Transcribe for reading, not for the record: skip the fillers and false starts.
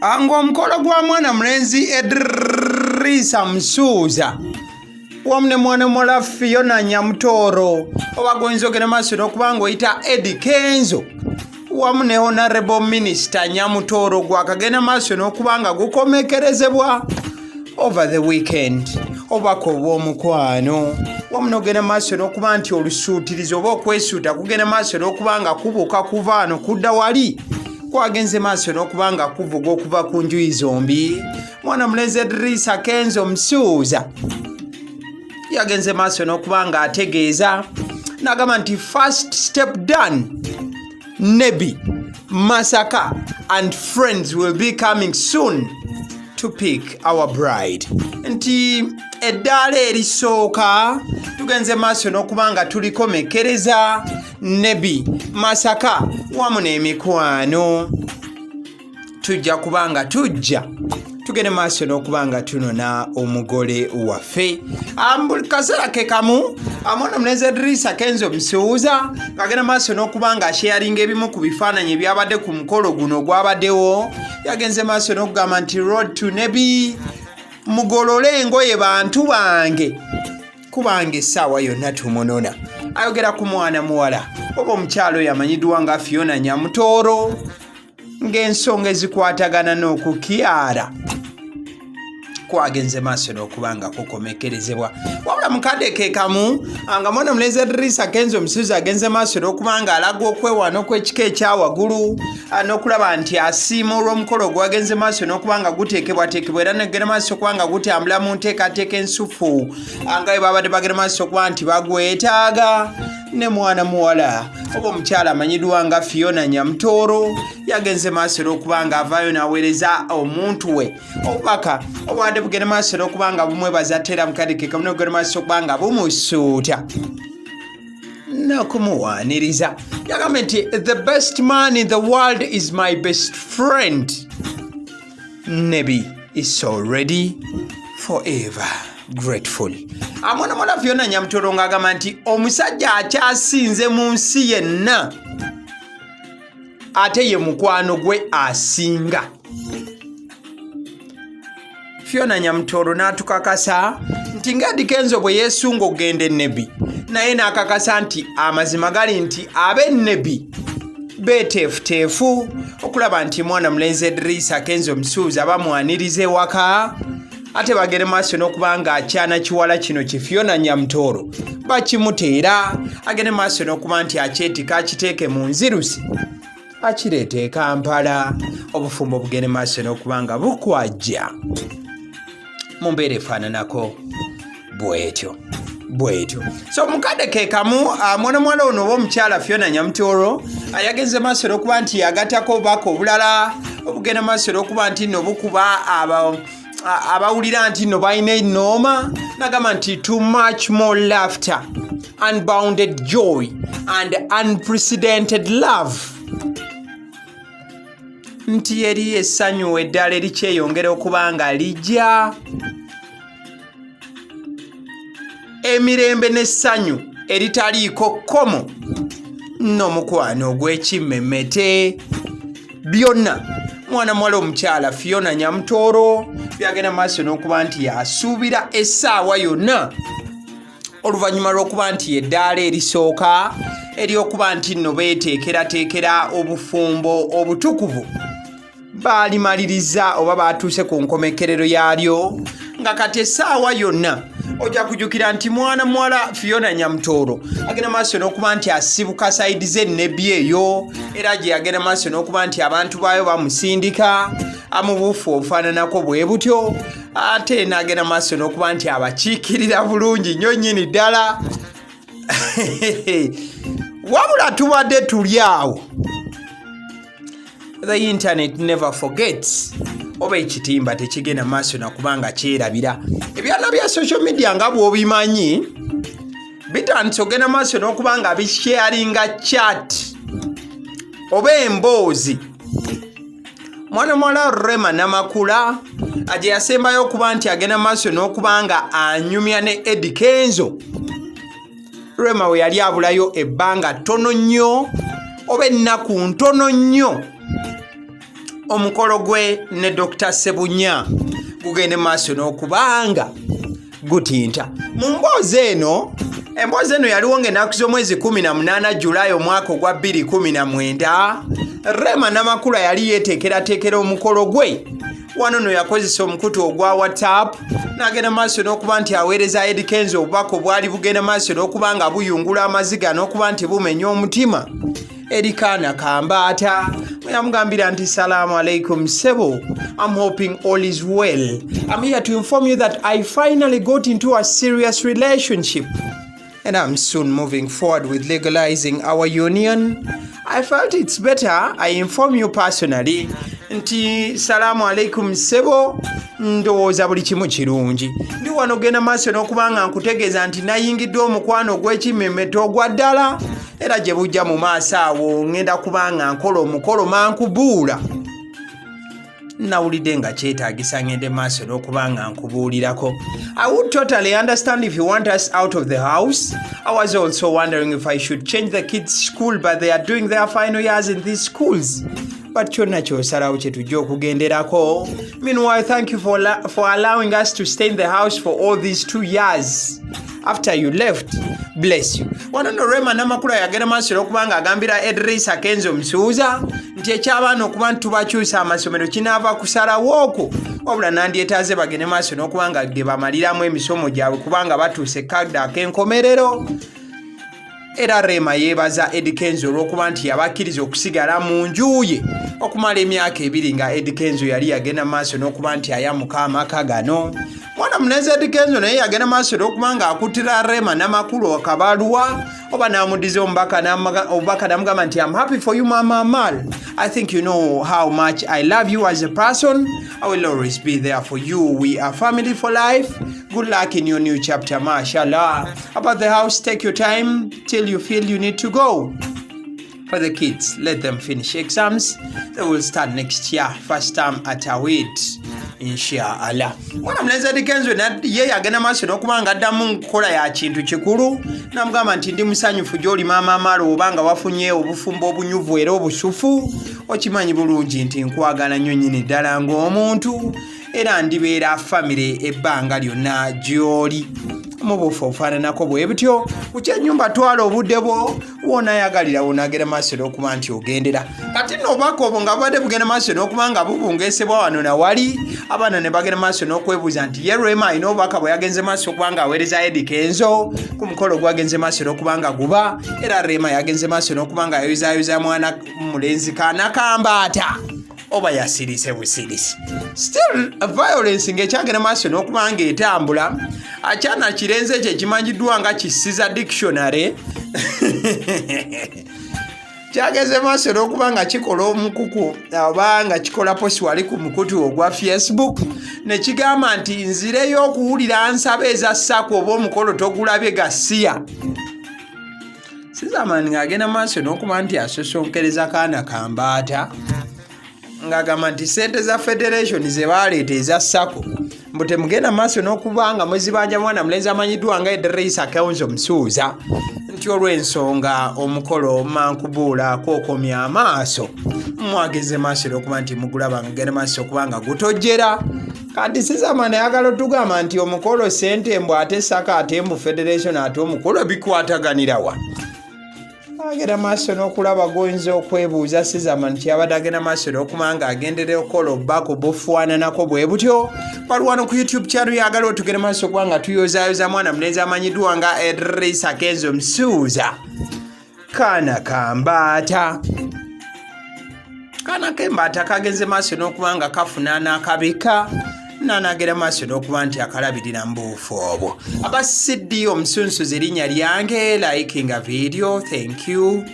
ng'omukolo gwa mwana mulenzi Edrisa Msuuza wamu ne mwana muwala Fiona Nyamutooro oba goyinza maaso n'okuba ng'oyita Eddie Kenzo wamu ne Honorable Minister Nyamutooro gwakagenda maaso n'okuba nga gukomekerezebwa over the weekend obako obw'omukwano wamu n'ogenda maaso n'okuba nti olusuutirizo oba okwesuuta kugenda maaso n'okuba nga kubuuka kuva ano kudda wali kwagenze maaso n'okuba nga kuvuga okuva ku njuyi zombi. Mwana mulenzi Edrisa Kenzo Msuuza yagenze maaso n'okuba nga ategeeza n'agamba nti first step done, Nebbi, Masaka and friends will be coming soon to pick our bride. Nti eddaala erisooka tugenze maaso n'okuba nga tulikomekereza Nebbi, Masaka wamu n'emikwano tujja kuba nga tugende maaso n'okuba nga tunona omugole waffe. Buli kaseera ke kamu mwana mulenzi Edrisa Kenzo Msuuza ng'agenda maaso n'okuba nga asharinga ebimu ku bifaananyi ebyabadde ku mukolo guno gwabaddewo. Yagenze maaso n'okugamba nti road to Nebbi, mugolole engoye bantu bange kubanga essaawa yonna tumunona. Ayogera ku mwana muwala oba omukyalo oyo amanyiddwa nga Fiona Nyamutooro ng'ensonga ezikwatagana n'okukyala kwagenze maaso n'okuba nga kukomekerezebwa. Wabula mukadde ke kamu nga mwana mulenzi Edrisa Kenzo Msuuza agenze maaso n'okuba nga alaga okwewaana okw'ekika ekyawaggulu n'okulaba nti asiima olw'omukolo gwagenze maaso n'okuba nga guteekebwateekebwa era negenda maaso okuba nga gutambula mu nteekateeka ensufu nga bwe babadde bagenda maaso okuba nti bagwetaaga. Ne mwana muwala oba omukyala amanyiddwa nga Fiona Nyamutooro yagenze maaso n'okuba nga avaayo n'aweereza omuntu we obubaka obwadde bugenda maaso n'okuba nga bumwebaza tera mukadde ke kamu n'ogenda maaso okuba nga bumusuuta n'okumuwaaniriza. Yagambye nti the best man in the world is my best friend. Nebbi is so ready, forever grateful. Mwana muwala Fiona Nyamutooro ng'agamba nti omusajja akyasinze mu nsi yenna ate ye mukwano gwe asinga. Fiona Nyamutooro n'atukakasa nti nga Eddie Kenzo bwe yeesunga okugenda e Nebbi naye n'akakasa nti amazima gali nti ab'e Nebbi beeteefuteefu okulaba nti mwana mulenzi Edrisa Kenzo Msuuza bamwaniriza ewaka ate bagere maaso n'okuba nga akyana kiwala kino ki Fiona Nyamutooro bakimuteera agende maaso n'okuba nti akyetika akiteeke mu nzirusi akireeta e Kampala obufumbo bugende maaso n'okuba nga bukwajja mu mbeera efaananako bwetyo. So mukadde ke kamu mwana muwala ono oba omukyala Fiona Nyamutooro yagenze maaso n'okuba nti yagattako obubaka obulala obugenda maaso n'okuba nti nno bukuba abawulira nti nno balina ennooma n'agamba nti too much more laughter, unbounded joy and unprecedented love. Nti eri essanyu eddala erikyeyongera okuba nga lijja emirembe n'essanyu eritaliiko kkomo n'omukwano ogw'ekimmemmete byonna mwana muwala omukyala Fiona Nyamutooro byagenda maaso n'okuba nti yasuubira essaawa yonna oluvannyuma lw'okuba nti eddaala erisooka ery'okuba nti nno beeteekerateekera obufumbo obutukuvu baalimaliriza oba baatuuse ku nkomekerero yaalyo nga kati essaawa yonna ojja kujjukira nti mwana muwala Fiona Nyamutooro agenda maaso n'okuba nti asibuka sayidi ze Nebbi eyo era gye yagenda maaso n'okuba nti abantu baayo bamusindika amubuufu obufaananako bwe butyo ate n'agenda maaso n'okuba nti abakiikirira bulungi nnyo nnyini ddala. Wabula tubadde tuli awo. The internet never forgets. Oba ekitimba tekigenda maaso nakubanga kyerabira ebyana bya social media nga bw'obimanyi bitandise ogenda maaso n'okubanga bisharinga chat oba emboozi. Mwana muwala Rema Namakula aje yasembayo okuba nti agenda maaso n'okubanga anyumya ne Eddie Kenzo. Rema we yali abulayo ebbanga ttono nnyo oba ennaku ntono nnyo omukolo gwe ne Dr. Sebunya gugende maaso n'okubanga gutinta. Mu mboozi eno yaliwo ng'ennaku z'omwezi 18 Julayi omwaka ogwa 2019, Rema Namakula yali yeeteekerateekera omukolo gwe. Wano no yakozesa omukutu ogwa WhatsApp n'agenda maaso n'okuba nti aweereza Eddy Kenzo obubaka obwali bugenda maaso n'okuba nga buyungula amaziga n'okuba nti bumenya omutima eri Kaana Kambaata. Yamugambira nti salaamu alaikum Sebo, I'm hoping all is well. I'm here to inform you that I finally got into a serious relationship and I'm soon moving forward with legalizing our union. I felt it's better I inform you personally. Nti salaamu alaikum Sebo, ndowooza buli kimu kirungi. Ndi wano genda maaso n'okubanga nkutegeeza nti nayingidde omukwano gw'ekimemmeto ogwa ddala, era gye bujja mu maaso awo ngenda kubanga nkola omukolo mankubuula. Nawulidde nga kyetaagisa ngende maaso n'okubanga nkubuulirako. I would totally understand if you want us out of the house. I was also wondering if I should change the kids' school, but they are doing their final years in these schools. But kyonna kyosalawo kye tujja okugenderako. Meanwhile, thank you for allowing us to stay in the house for all these 2 years. After you left, bless you. Wano no Rema Namakula yagenda maaso n'okubanga agambira Edrisa Kenzo Msuuza nti ekyabaana okuba nti tubakyusa amasomero kinaava kusalawo okwo, wabula nandyetaaze bagende maaso n'okubanga ge bamaliramu emisomo gyabwe kubanga batuuse kadde ak'enkomerero. Era Rema yeebaza Eddy Kenzo olw'okuba nti yabakkiriza okusigala mu nju ye okumala emyaka 2 nga Eddy Kenzo yali yagenda maaso n'okuba nti ayamuka amaka gano. Mwana muneze Eddy Kenzo naye yagenda maaso n'okuba nga akuttira Rema Namakula akabaluwa oba n'amuddiza obubaka n'amugamba nti I'm happy for you Mama Amal. I think you know how much I love you as a person. I will always be there for you. We are family for life. Good luck in your new chapter, mashallah. About the house, take your time till you feel you need to go. For the kids, let them finish exams. They will start next year, first term at Awit, inshallah. Mwana mlenza Eddy Kenzo ye yagenda maaso n'okuba nga addamu nkola ya kintu kikulu, n'amugamba nti ndi musanyufu gy'oli Maama Amal obanga wafunye obufumbo obunyuvu era obusufu. Okimanyi bulungi nti nkwagala nnyo nnyini ddala ng'omuntu, era ndibeera famire ebbanga lyonna gy'oli. Mu bufu ofaananako bwe butyo, ku kyennyumba twala obudde bwo woonayagalira woonagenda maaso n'okuba nti ogendera. Kati nno obubaka obwo nga bubadde bugenda maaso n'okuba nga bubungeesebwa wano na wali, abaana ne bagenda maaso n'okwebuuza nti ye Rema alina obubaka bwe yagenze maaso okuba nga aweereza Eddy Kenzo ku mukolo gwagenze maaso n'okuba nga guba, era Rema yagenze maaso n'okuba nga ayuzaayoza mwana mulenzi Kaana Kambaata oba yasirise busirisi. Still violence ng'ekyagenda maaso n'okuba nga etambula, akyana kirenze kye kimanyiddwa nga kisiza dictionary kyageze maaso n'okuba nga kikola omukuku oba nga kikola posi wali ku mukutu ogwa Facebook ne kigamba nti nzireyo okuwulira nsaba eza SACCO oba omukolo togulabye gasiya. Sizamani ng'agenda maaso n'okuba nti asosonkereza Kaana Kambaata ng'agamba nti ssente za Federation ze baaleeta eza SACCO mbu temugenda maaso n'okuba nga mwezibanja mwana mulenzi amanyiddwa nga Edrisa Kenzo Msuuza nti olw'ensonga omukolo mankubuula kwokomya amaaso mwageze maaso n'okuba nti mugulaba nga genda maaso okuba nga gutojjera. Kati sizamani ayagala otugamba nti omukolo ssente mbu ate SACCO ate mbu Federation ate omukolo bikwataganira wa? Agenda maaso n'okulaba goyinza okwebuuza sizamani kyabadde agenda maaso n'okuba nga agenderera okukola obubaka obufaananako bwe butyo. Waliwo ku YouTube channel yagala otugenda maaso okuba nga tuyozaayoza mwana mulenzi amanyiddwa nga Edrisa Kenzo Msuuza Kaana Kambaata. Kaana Kambaata kagenze maaso n'okuba nga kafuna n'akabika n'anagenda maaso n'okuba nti akalabirira mu buufu obwo. Abasiddi omusunsuzi erinnya lyange liking a video, thank you.